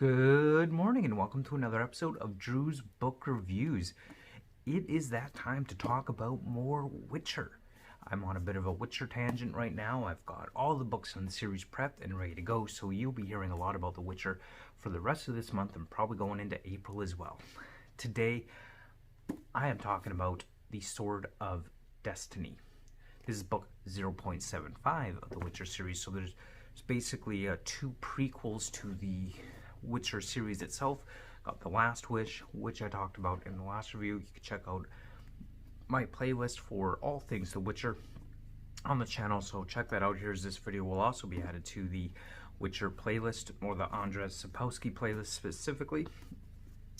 Good morning and welcome to another episode of Drew's Book Reviews. It is that time to talk about more Witcher. I'm on a bit of a Witcher tangent right now. I've got all the books in the series prepped and ready to go, so you'll be hearing a lot about The Witcher for the rest of this month and probably going into April as well. Today, I am talking about The Sword of Destiny. This is book 0.75 of the Witcher series, so there's basically two prequels to the Witcher series itself. Got The Last Wish, which I talked about in the last review. You can check out my playlist for all things The Witcher on the channel, so check that out. Here's this video will also be added to the Witcher playlist, or the Andrzej Sapowski playlist specifically.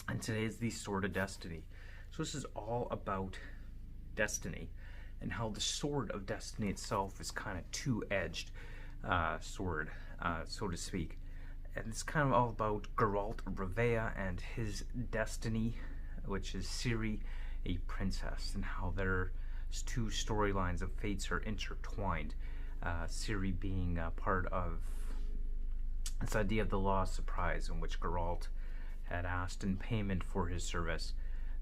And today is The Sword of Destiny. So this is all about destiny and how the Sword of Destiny itself is kind of two-edged sword, so to speak. And it's kind of all about Geralt of Rivia and his destiny, which is Ciri, a princess, and how there's two storylines of fates are intertwined. Ciri being part of this idea of the law of surprise, in which Geralt had asked in payment for his service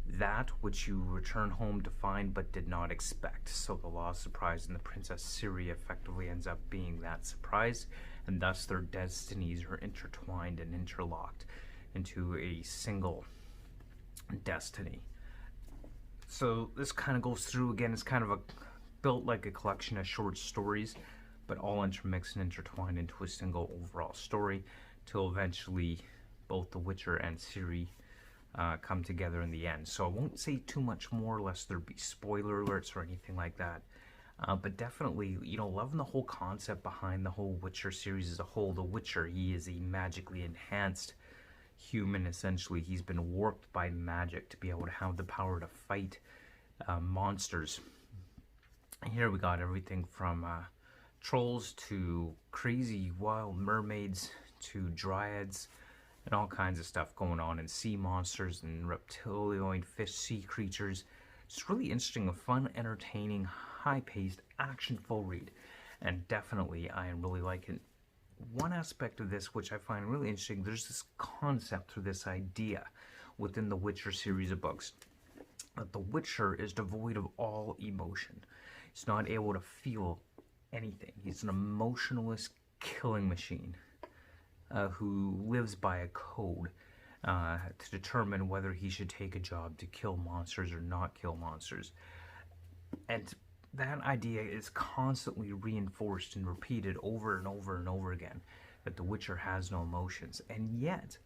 that which you return home to find but did not expect. So the law of surprise and the Princess Ciri effectively ends up being that surprise, and thus their destinies are intertwined and interlocked into a single destiny. So this kind of goes through, again, it's kind of built like a collection of short stories, but all intermixed and intertwined into a single overall story, till eventually both The Witcher and Ciri come together in the end. So I won't say too much more lest there be spoiler alerts or anything like that. But definitely, loving the whole concept behind the whole Witcher series as a whole. The Witcher, he is a magically enhanced human, essentially. He's been warped by magic to be able to have the power to fight monsters. Here we got everything from trolls to crazy wild mermaids to dryads, and all kinds of stuff going on, and sea monsters and reptilioid fish sea creatures. It's really interesting, a fun, entertaining, high-paced, action-full read, and definitely I am really liking one aspect of this, which I find really interesting. There's this concept, or this idea within the Witcher series of books, that the Witcher is devoid of all emotion. He's not able to feel anything. He's an emotionless killing machine. Who lives by a code to determine whether he should take a job to kill monsters or not kill monsters. And that idea is constantly reinforced and repeated over and over and over again, that the Witcher has no emotions. And yet,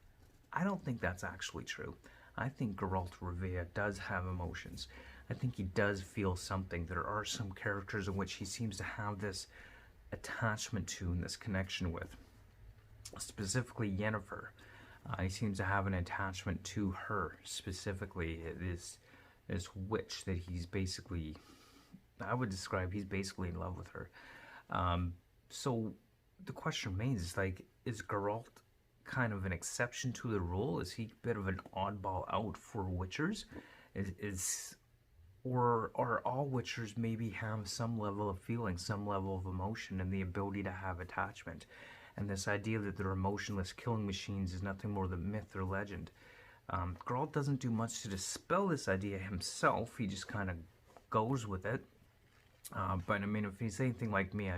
I don't think that's actually true. I think Geralt of Rivia does have emotions. I think he does feel something. There are some characters in which he seems to have this attachment to and this connection with. Specifically Yennefer. He seems to have an attachment to her, specifically this witch that he's basically, I would describe, he's basically in love with her. So the question remains, is Geralt kind of an exception to the rule? Is he a bit of an oddball out for Witchers? Or are all Witchers maybe have some level of feeling, some level of emotion, and the ability to have attachment? And this idea that they're emotionless killing machines is nothing more than myth or legend. Geralt doesn't do much to dispel this idea himself. He just kind of goes with it. But I mean, if he's anything like me,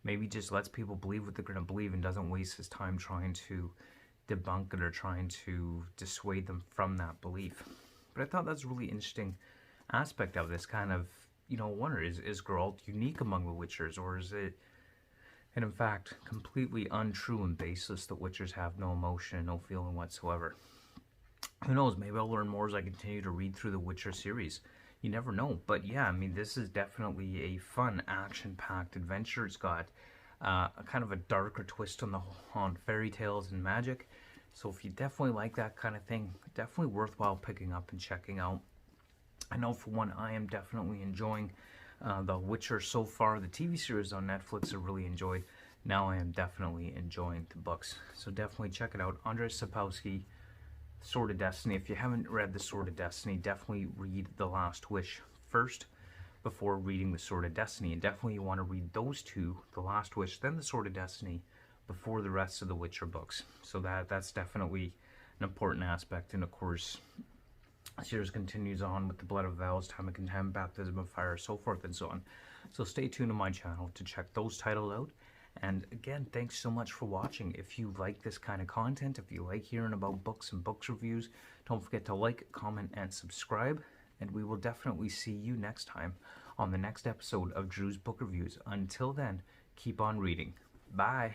maybe just lets people believe what they're going to believe and doesn't waste his time trying to debunk it or trying to dissuade them from that belief. But I thought that's a really interesting aspect of this kind of, wonder, is Geralt unique among the Witchers, or is it, and in fact, completely untrue and baseless that Witchers have no emotion and no feeling whatsoever? Who knows, maybe I'll learn more as I continue to read through the Witcher series. You never know. But yeah, I mean, this is definitely a fun, action-packed adventure. It's got a kind of a darker twist on fairy tales and magic. So if you definitely like that kind of thing, definitely worthwhile picking up and checking out. I know for one, I am definitely enjoying The Witcher so far. The TV series on Netflix I really enjoyed. Now I am definitely enjoying the books. So definitely check it out. Andrzej Sapowski, Sword of Destiny. If you haven't read The Sword of Destiny, definitely read The Last Wish first before reading The Sword of Destiny. And definitely you want to read those two, The Last Wish, then The Sword of Destiny, before the rest of the Witcher books. So that's definitely an important aspect. And of course, the series continues on with the Blood of Vows, Time of Contempt, Baptism of Fire, so forth and so on. So stay tuned to my channel to check those titles out. And again, thanks so much for watching. If you like this kind of content, if you like hearing about books and books reviews, don't forget to like, comment, and subscribe. And we will definitely see you next time on the next episode of Drew's Book Reviews. Until then, keep on reading. Bye.